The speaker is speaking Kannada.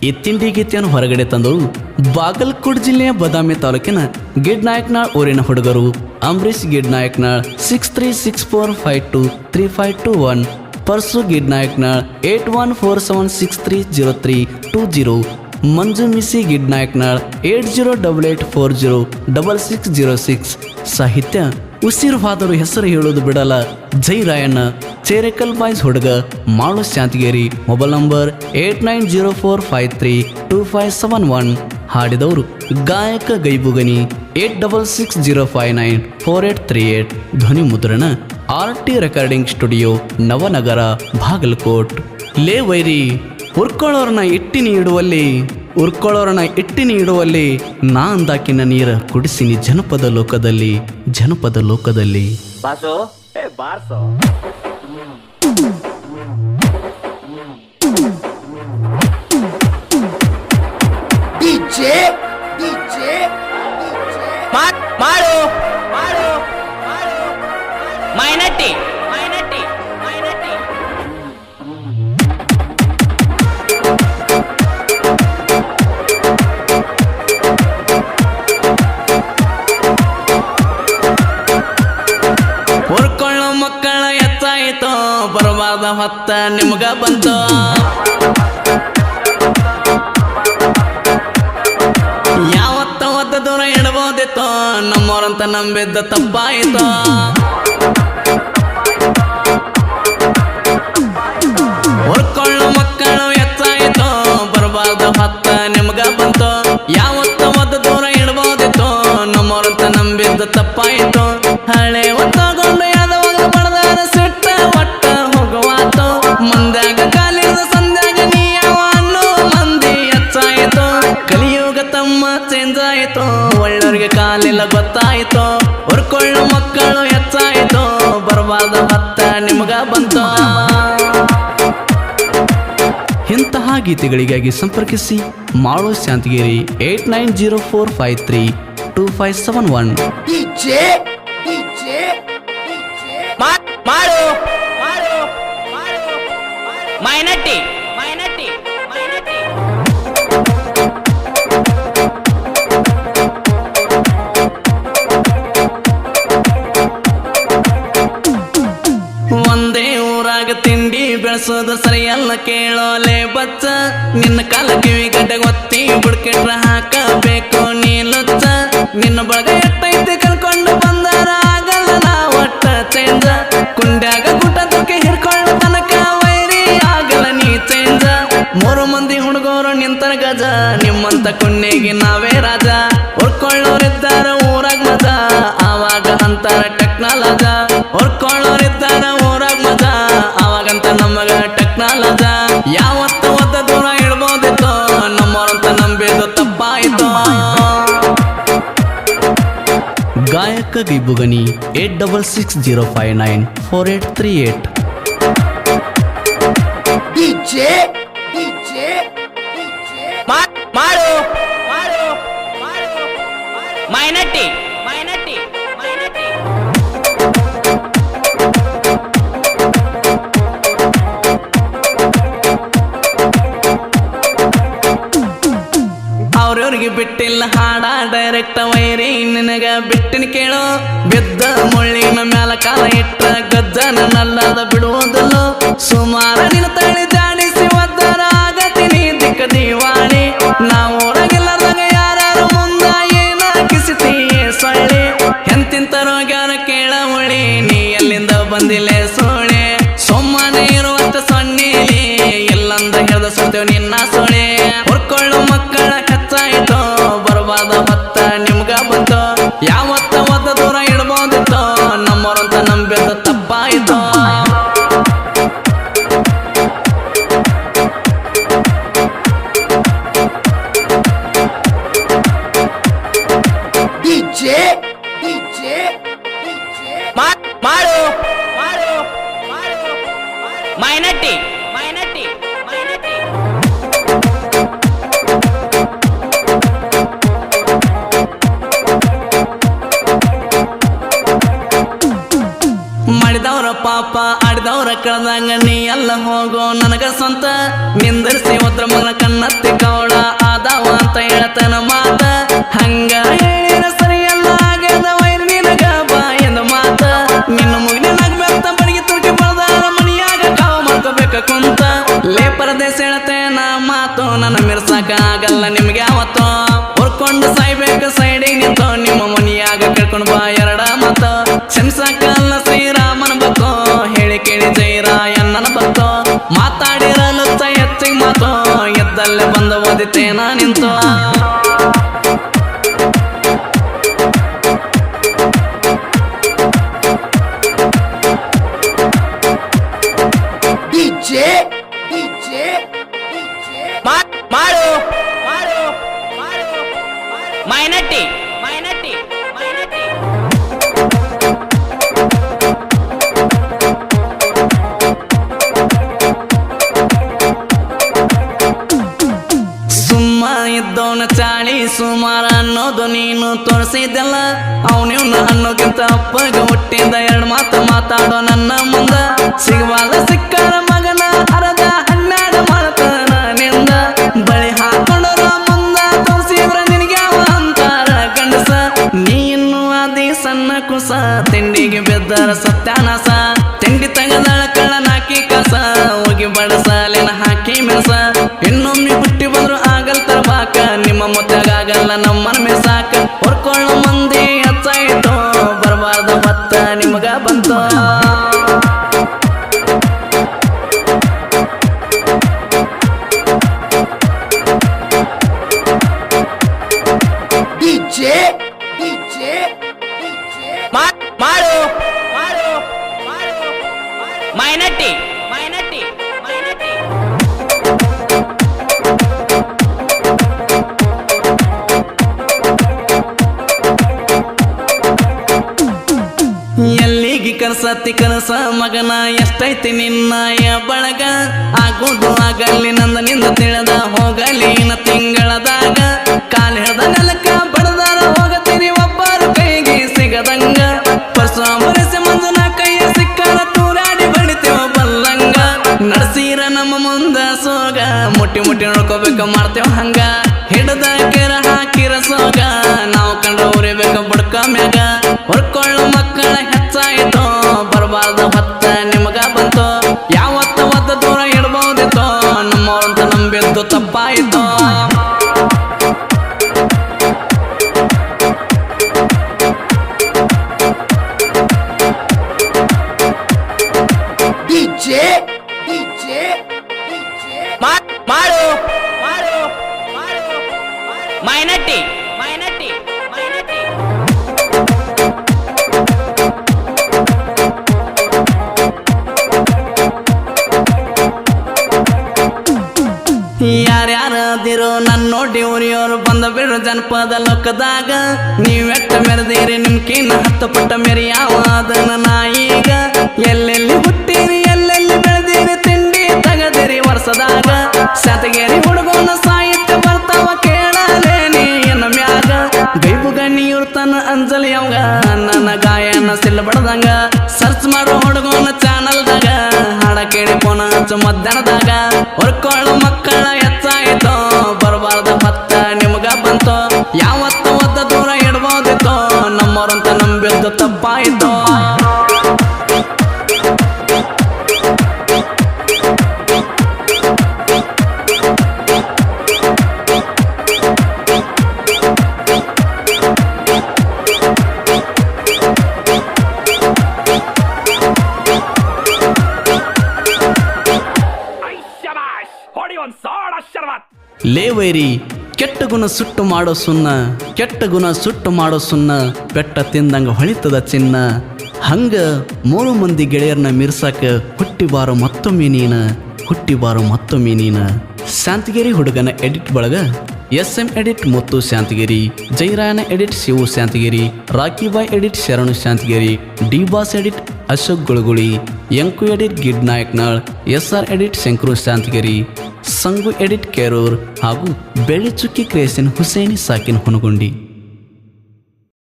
ಈ ತಿಂಡಿ ಗೀತೆಯನ್ನು ಹೊರಗಡೆ ತಂದವರು ಬಾಗಲಕೋಟೆ ಜಿಲ್ಲೆಯ ಬದಾಮಿ ತಾಲೂಕಿನ ಗಿಡ್ನಾಯಕ್ನಾಳ್ ಊರಿನ ಹುಡುಗರು ಅಂಬರೀಶ್ ಗಿಡ್ನಾಯಕ್ನಾಳ್ 6364523521 ಪರ್ಸು ಗಿಡ್ನಾಯಕ್ನಾಳ್ 8147630320 ಮಂಜು ಮಿಸಿ ಗಿಡ್ನಾಯಕ್ನಾಳ್ 8088406606 ಸಾಹಿತ್ಯ ಉಸಿರುವಾದರೂ ಹೆಸರು ಹೇಳೋದು ಬಿಡಲ್ಲ ಜೈ ರಾಯಣ್ಣ ಚೇರೆಕಲ್ ಬಾಯ್ಸ್ ಹುಡುಗ ಮಾಳು ಶಾಂತಗೇರಿ ಮೊಬೈಲ್ ನಂಬರ್ 8904532571 ಹಾಡಿದವರು ಗಾಯಕ ಗೈಬುಗನಿ 8660594838 ಧ್ವನಿ ಮುದ್ರಣ RT recording studio Navanagar Bagalkot. ಲೇ ವೈರಿ ಉರ್ಕೊಳ್ಳೋರನ್ನ ಇಟ್ಟಿನಿ ಇಡುವಲ್ಲಿ ನಾ ಅಂದಾಕಿನ ನೀರ ಕುಡಿಸಿನಿ ಜನಪದ ಲೋಕದಲ್ಲಿ ಬಾಸೋ ಬಾರ್ಸೋ ಮಾಡು ಮೈನಟ್ಟಿ ಹುರ್ಕೊಳ್ಳೋ ಮಕ್ಕಳ ಎತ್ತಾಯಿತೋ ಬರಬಾರ್ದ ಹೊತ್ತ ನಿಮ್ಗ ಬಂತು ಯಾವತ್ತ ಒತ್ತ ದೂರ ಇಡಬಹುದಿತ್ತೋ ನಮ್ಮವ್ರಂತ ನಂಬಿದ್ದ ತಪ್ಪಾಯಿತೋ ಹುರ್ಕೊಳ್ಳೋ ಮಕ್ಕಳು ಎತ್ತಾಯಿತೋ ಬರಬಾರ್ದ ಹೊತ್ತ ನಿಮ್ಗ ಬಂತು ಯಾವತ್ತ ಒತ್ತ ದೂರ ಇಡಬಹುದಿತ್ತೋ ನಮ್ಮವ್ರಂತ ನಂಬಿದ್ದ ತಪ್ಪಾಯಿತೋ ಹಳೆ ಒತ್ತಗೊಂಡು ಯಾದವಾಗ ಬಡದಾರ ಸಿಟ್ಟ ಒಟ್ಟ ಹೋಗುವಾತು ಮಂದ್ಯಾಗ ಕಾಲಿದ ಸಂದ್ಯಾಗ ನೀ ಯಾವ ಅನ್ನೋ ಮಂದಿ ಹೆಚ್ಚಾಯಿತು ಕಲಿಯುಗ ತಮ್ಮ ಚೇಂಜ್ ಆಯಿತು ಒಳ್ಳೋರಿಗೆ ಕಾಲಿಲ್ಲ ಗೊತ್ತಾಯಿತು ಹುರ್ಕೊಳ್ಳೋ ಮಕ್ಕಳು ಹೆಚ್ಚಾಯಿತು ಬರಬಾರ್ದ ಹೊತ್ತ ನಿಮ್ಗ ಬಂತು. ಇಂತಹ ಗೀತೆಗಳಿಗಾಗಿ ಸಂಪರ್ಕಿಸಿ ಮಾಳು ಶಾಂತಗಿರಿ 8904532571. ಮಾಡು ಮೈನಟ್ಟಿ ಒಂದೇ ಊರಾಗ ತಿಂಡಿ ಬೆಳೆಸೋದು ಸರಿಯಲ್ಲ ಕೇಳೋಲೆ ಬಚ್ಚ ನಿನ್ನ ಕಾಲ ಕಿವಿ ಗಡ್ಡ ಒತ್ತಿ ಬುಡ್ಕೆಟ್ರ ಹಾಕಬೇಕು ನೀ ಲುಚ್ಚ ನಿನ್ನ ಬಳಗ ಎಟ್ಟೈತಿ ಕಲ್ಕೊಂಡು ಬಂದಾರ ಆಗಲ್ಲ ನಾ ಒಟ್ಟ ಚೇಂಜ ಕುಂಡ್ಯಾಗ ಗುಟ ತುಕ್ಕೆ ಹಿಡ್ಕೊಳ್ಳೋ ತನಕ ವೈರಿ ಆಗಲ್ಲ ನೀ ಚೇಂಜ ಮೂರು ಮಂದಿ ಹುಡುಗರು ನಿಂತರ ಗಜ ನಿಮ್ಮಂತ ಕುಣ್ಣಿಗೆ ನಾವೇ ರಾಜ ಹುಡ್ಕೊಳ್ಳೋರಿದ್ದಾರ ಊರಾಗ ಮಜ ಆವಾಗ ಅಂತಾರ ಟೆಕ್ನಾಲಜ ಹುಡ್ಕೊಳ್ಳೋರಿದ್ದಾರ ಊರಾಗ ಮಜ ಆವಾಗಂತ ನಮಗ ಟೆಕ್ನಾಲಜ ಯಾವತ್ತ ಒತ್ತ ದೂರ ಇಡ್ಬೋದಿತ್ತು ನಮ್ಮವ್ರಂತ ನಂಬಿದ್ದು ತಪ್ಪಾಯಿತು. ಗಾಯಕ ಗೈಬುಗನಿ 8660594838. ಮಾಡು ಮೈನಟ್ಟಿ ಅವ್ರವ್ರಿಗೆ ಬಿಟ್ಟಿಲ್ಲ ಹಾಡ ಡೈರೆಕ್ಟ್ ವೈರಿ ನಿನಗ ಬಿಟ್ಟಿನ ಕೇಳೋ ಬಿದ್ದ ಮುಳ್ಳಿನ ಮ್ಯಾಲ ಕಾಲ ಇಟ್ಟ ಗಜ್ಜನ ನಲ್ಲದ ಬಿಡುವುದಿಲ್ಲ ಸುಮಾರ ನಿನ್ನ ತಳಿ ಜಾಡಿಸಿ ಒದ್ದರ ಆಗತೀನಿ ದಿಕ್ಕ ದಿವಾಣಿ ನಾವೂರಾಗೆಲ್ಲದಾಗ ಯಾರು ಮುಂದ ಏನ ಕಿಸಿತಿ ಸೊಳ್ಳೆ ಎಂತಿಂತರೋ ಗ್ಯಾರ ಕೇಳ ಉಳಿ ನೀ ಎಲ್ಲಿಂದ ಬಂದಿಲೆ ಸೋಳೆ ಸೊಮ್ಮನೆ ಇರುವಷ್ಟ ಸೊನ್ನೇಲಿ ಎಲ್ಲಂದ ಹೇಳ್ದ ಸೊತ್ತೇವ್ ನಿನ್ನ ಸೊಳೆ ಹುರ್ಕೊಳ್ಳೋ ಮಕ್ಕಳ ಕಚ್ಚಾಯಿತೋ ಬರಬಾರ್ದ ಹೊತ್ತ ನಿಮ್ಗ ಬಂತು ಯಾವತ್ತ ಒತ್ತ ದೂರ ಇಡ್ಬೋದಿತ್ತು ನಮ್ಮವ್ರಂತ ನಂಬಿದ್ದ ತಪ್ಪಾಯಿತು. ಮಾಡು ಮೈನಟ್ಟಿ ಮಾಡಿದವರ ಪಾಪ ಆಡಿದವರ ಕಳ್ದಂಗ ನೀ ಎಲ್ಲ ಹೋಗೋ ನನಗ ಸ್ವಂತ ನಿಂದರ್ಸಿ ಒದ್ರ ಮಗನ ಕಣ್ಣತ್ತಿ ಕೌಡ ಆದಾವ ಅಂತ ಹೇಳ್ತಾನ ಮಾತ ಹಂಗ ಹೇಳಿನ ಸರಿಯಲ್ಲ ಆಗ್ಯದ ವೈರ್ ನಿನಗ ಬಾಯದ ಮಾತ ನಿನ್ನ ಮುಗಿನಾಗ ಬೆತ್ತ ಬಡಿಗೆ ತುರ್ಕಿ ಬಳದಾರ ಮನಿಯಾಗ ಕಾವು ಮಾಡ್ಕೋಬೇಕ ಕುಂತ ಲೇ ಪರದೇಶ ಹೇಳ್ತೇನ ಮಾತು ನನ್ನ ಮಿರ್ಸಾಕ ಆಗಲ್ಲ ನಿಮ್ಗೆ ಯಾವತ್ತು ಹೊರ್ಕೊಂಡು ಸಾಯ್ಬೇಕು ಸೈಡಿಗೆ ನಿಂತು ನಿಮ್ಮ ಮನಿಯಾಗ ಕೇಳ್ಕೊಂಡು ಬಾ ಎರಡ ಮಾತ ಶಂಸಾಕಲ್ಲ ಶ್ರೀರಾಮನ ಭಕ್ತೋ ಹೇಳಿ ಕೇಳಿ ಜೈರಾಯಣ್ಣನ ಭಕ್ತೋ ಮಾತಾಡಿರಲು ಹೆಚ್ಚಿಗೆ ಮಾತು ಎದ್ದಲ್ಲೇ ಬಂದು ಓದಿತೇನ ನಿಂತು ಮಾಡು ಮಾಡು ಮಾಡು ಮೈನಟ್ಟಿ ಮೈನಟ್ಟಿ ಮೈನಟ್ಟಿ ಸುಮ್ಮ ಇದ್ದವನ ಚಾಳಿ ಸುಮಾರ ಅನ್ನೋದು ನೀನು ತೋರಿಸಿದ್ದಲ್ಲ ಅವನಿವ್ನ ಅನ್ನೋಕ್ಕಿಂತ ಅಪ್ಪಗ ಹುಟ್ಟಿದ ಎರಡು ಮಾತು ಮಾತಾಡೋ ನನ್ನ ಮುಂದ ಸಿಗವಾದ ಸಿಕ್ಕಾರ ಮಗನ ಅರದ ಹನ್ನೆರಡು ಮಾಡ್ತಾನ ನಿಂದ ಬಳಿ ಹಾಕೊಂಡರ ಮುಂದ ತೋರಿಸಿದ್ರ ನಿನಗೆ ಅವ ಅಂತಾರ ಗಂಡಸ ನೀ ಇನ್ನು ಅದಿ ಸಣ್ಣ ಕುಸ ತಿಂಡಿಗೆ ಬೆದ್ದರ ಸತ್ಯಾನಾಸ ತಿಂಡಿ ತೆಗದಳ ಕಳ್ಳನಾಕಿ ಕಸ ಹೋಗಿ ಬಡಸಾಲಿನ ಹಾಕಿ ಮೆಣಸ ಇನ್ನೊಮ್ಮೆ ಹುಟ್ಟಿ ಬಂದ್ರು ಆಗಲ್ ತರ್ಬಾಕ ನಿಮ್ಮ ಮುತ್ತಾಗಲ್ಲ ನಮ್ಮನ ಮೆಸಾಕ ಹೊರ್ಕೊಳ್ಳೋ ಮಂದಿ ಹೆಚ್ಚಾಯಿತು ಬರಬಾರ್ದ ಹೊತ್ತ ನಿಮಗ ಬಂತು ಮಾಡು ಮಾಡು ಮಾಡು ಮೈನಟ್ಟಿ ಮೈನಟ್ಟಿ ಮೈನಟ್ಟಿ ಎಲ್ಲಿಗೆ ಕರ್ಸತಿ ಕನಸ ಮಗನ ಎಷ್ಟೈತಿ ನಿನ್ನಯ ಬಳಗ ಆಗುದು ಆಗಲಿ ನಂದನಿಂದ ತಿಳಿದ ಹೋಗಲಿ ತಿಂಗಳದಾಗ ಕಾಲ್ ಹಿಡ್ದ ನೆಲಕ್ಕ ಬಡದಾರ ಹೋಗತೀನಿ ಒಬ್ಬರು ಕೈಗೆ ಸಿಗದಂಗ ಪರಸು ಮಂಜುನ ಕೈಯ ಸಿಕ್ಕಾರ ತೂರಾಡಿ ಬಡಿತೇವ ಬಲ್ಲಂಗ ನಡ್ಸೀರ ನಮ್ಮ ಮುಂದ ಸೋಗ ಮುಟ್ಟಿ ಮುಟ್ಟಿ ನೋಡ್ಕೋಬೇಕ ಮಾಡ್ತೇವ ಹಂಗ ಹಿಡ್ದ ಕೆರ ಹಾಕಿರ ಸೋಗ ನಾವು ಕಂಡ್ರ ಉರಿಬೇಕ ಬಡ್ಕ ಮ್ಯಾಗ ಹೊರ್ಕೊಳ್ಳೋ ಮಕ್ಕಳ ಹೆಚ್ಚಾಯಿತು ಬರಬಾರ್ದ ಹೊತ್ತ ನಿಮಗ ಬಂತು ಯಾವತ್ತ ಒತ್ತ ದೂರ ಇಡ್ಬೋದಿತ್ತು ನಮ್ಮವ್ರಂತ ನಂಬಿದ್ದು ತಪ್ಪಾಯಿತು ಮಾಡು ಮಾಡು ಮಾಡು ಮೈನಟ್ಟಿ ಮೈನಟ್ಟಿ ಮೈನಟ್ಟಿ ಯಾರ್ಯಾರದಿರೋ ನನ್ನ ನೋಡಿ ಉರಿಯೋರು ಬಂದ ಬಿಡ್ರು ಜನಪದ ಲೋಕದಾಗ ನೀವೆಟ್ಟ ಮೆರೆದಿರಿ ನಿಮ್ಕಿನ್ನ 10 ಪಟ್ಟ ಮೆರಿಯಾವಾದನ ನಾಯಿಗ ಎಲ್ಲೆಲ್ಲಿ ಹುಟ್ಟಿರಿ ಎಲ್ಲೆಲ್ಲಿ ಬೆಳೆದಿರಿ ತಿಂಡಿ ತಗದಿರಿ ವರ್ಷದಾಗ ಶಾತಗೇರಿ ಹುಡುಗನ ಸಾಹಿತ್ಯ ಬರ್ತಾವ ಕೇಳಲೇನಿ ಎನ್ನ ಮ್ಯಾಗ ಗೈಬು ಗಣ್ಣಿಯೂರ್ ತನ್ನ ಅಂಜಲಿ ಅವಂಗ ನನ್ನ ಗಾಯನ ಸಿಲ್ಲ ಬಡದಂಗ ಸರ್ಚ್ ಮಾಡೋ ಹುಡುಗನ ಚಾನಲ್ದಾಗ ಹಾಡ ಕೇಳಿ ಫೋನ ಹಚ್ಚು ಮಧ್ಯಾಹ್ನದಾಗ ಹೊರ್ಕೊಳ್ಳೋ ಮಕ್ಕಳ ಹೆಚ್ಚಾಯಿತು ಬರಬಾರ್ದ ಹೊತ್ತ ನಿಮಗ ಬಂತು ಯಾವತ್ತ ಒತ್ತ ದೂರ ಇಡ್ಬೋದಿತ್ತು ನಮ್ಮವ್ರಂತ ನಂಬಿದ್ದು ತಪ್ಪಾಯಿತು ಲೇವೈರಿ ಕೆಟ್ಟ ಗುಣ ಸುಟ್ಟು ಮಾಡೋ ಸುಣ್ಣ ಕೆಟ್ಟ ಗುಣ ಸುಟ್ಟು ಮಾಡೋ ಸುಣ್ಣ ಬೆಟ್ಟ ತಿಂದಂಗ ಹೊಳಿತದ ಚಿನ್ನ ಹಂಗ 3 ಮಂದಿ ಗೆಳೆಯರನ್ನ ಮಿರ್ಸಾಕ ಹುಟ್ಟಿಬಾರೋ ಮತ್ತೊಮ್ಮೆ ನೀನ ಶಾಂತಗಿರಿ ಹುಡುಗನ ಎಡಿಟ್ ಬಳಗ SM ಎಡಿಟ್ ಮುತ್ತು ಶಾಂತಗಿರಿ, ಜೈರಾಯನ edit Shivu Shantagiri, Rocky boy edit Sharanu Shantagiri, D boss edit Ashok Gulaguli, Enku edit ಗಿಡ್ Nayaknal, SR edit Shankaru Shantagiri, Sangu edit Kerur ಹಾಗೂ ಬೆಳ್ಳಿ ಚುಕ್ಕಿ ಕ್ರಿಯೇಷನ್ ಹುಸೇನಿ ಸಾಕಿನ್ ಹುನಗುಂಡಿ.